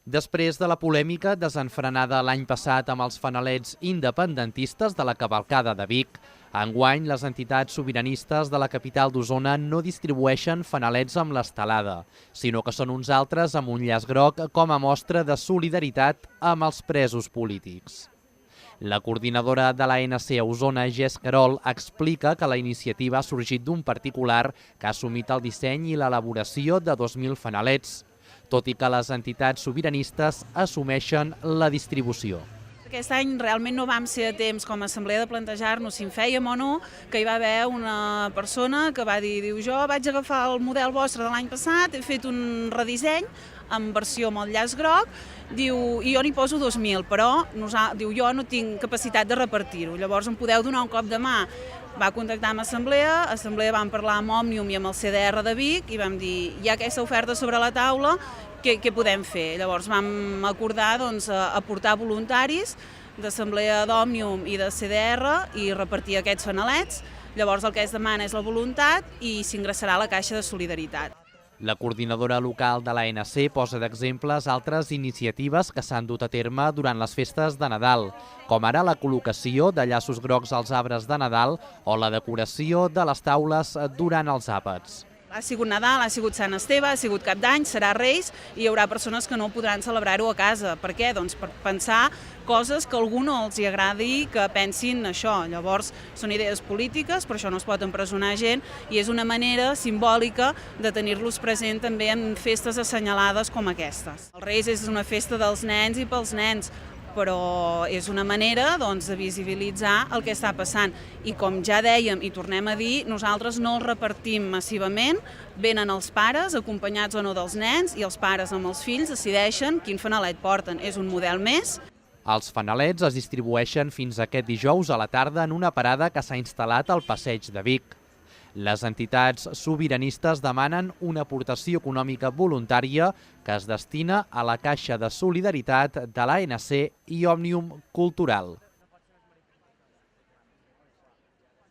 Després de la polèmica desenfrenada l'any passat amb els fanalets independentistes de la cavalcada de Vic, enguany les entitats sobiranistes de la capital d'Osona no distribueixen fanalets amb l'estelada, sinó que són uns altres amb un llaç groc com a mostra de solidaritat amb els presos polítics. La coordinadora de l'ANC a Osona, Jess Querol, explica que la iniciativa ha sorgit d'un particular que ha assumit el disseny i l'elaboració de 2.000 fanalets, tot i que les entitats sobiranistes assumeixen la distribució. Aquest any realment no vam ser a temps com a assemblea de plantejar-nos si en fèiem o no, que hi va haver una persona que va dir, jo vaig agafar el model vostre de l'any passat, he fet un redisseny en versió amb el llaç groc, diu, i jo n'hi poso 2.000, però diu, jo no tinc capacitat de repartir-ho, llavors em podeu donar un cop de mà. Va contactar amb Assemblea vam parlar amb Òmnium i amb el CDR de Vic i vam dir, hi ha aquesta oferta sobre la taula, què podem fer? Llavors vam acordar aportar voluntaris d'Assemblea d'Òmnium i de CDR i repartir aquests fanalets. Llavors el que es demana és la voluntat i s'ingressarà a la Caixa de Solidaritat. La coordinadora local de l'ANC posa d'exemples altres iniciatives que s'han dut a terme durant les festes de Nadal, com ara la col·locació de llaços grocs als arbres de Nadal o la decoració de les taules durant els àpats. Ha sigut Nadal, ha sigut Sant Esteve, ha sigut Cap d'Any, serà Reis i hi haurà persones que no podran celebrar-ho a casa. Per què? Doncs per pensar coses que a algú no els agradi que pensin això. Llavors són idees polítiques, per això no es pot empresonar gent i és una manera simbòlica de tenir-los present també en festes assenyalades com aquestes. Els Reis és una festa dels nens i pels nens, però és una manera de visibilitzar el que està passant. I com ja dèiem i tornem a dir, nosaltres no els repartim massivament, venen els pares, acompanyats o no dels nens, i els pares amb els fills decideixen quin fanalet porten. És un model més. Els fanalets es distribueixen fins aquest dijous a la tarda en una parada que s'ha instal·lat al passeig de Vic. Les entitats sobiranistes demanen una aportació econòmica voluntària que es destina a la Caixa de Solidaritat de l'ANC i Òmnium Cultural.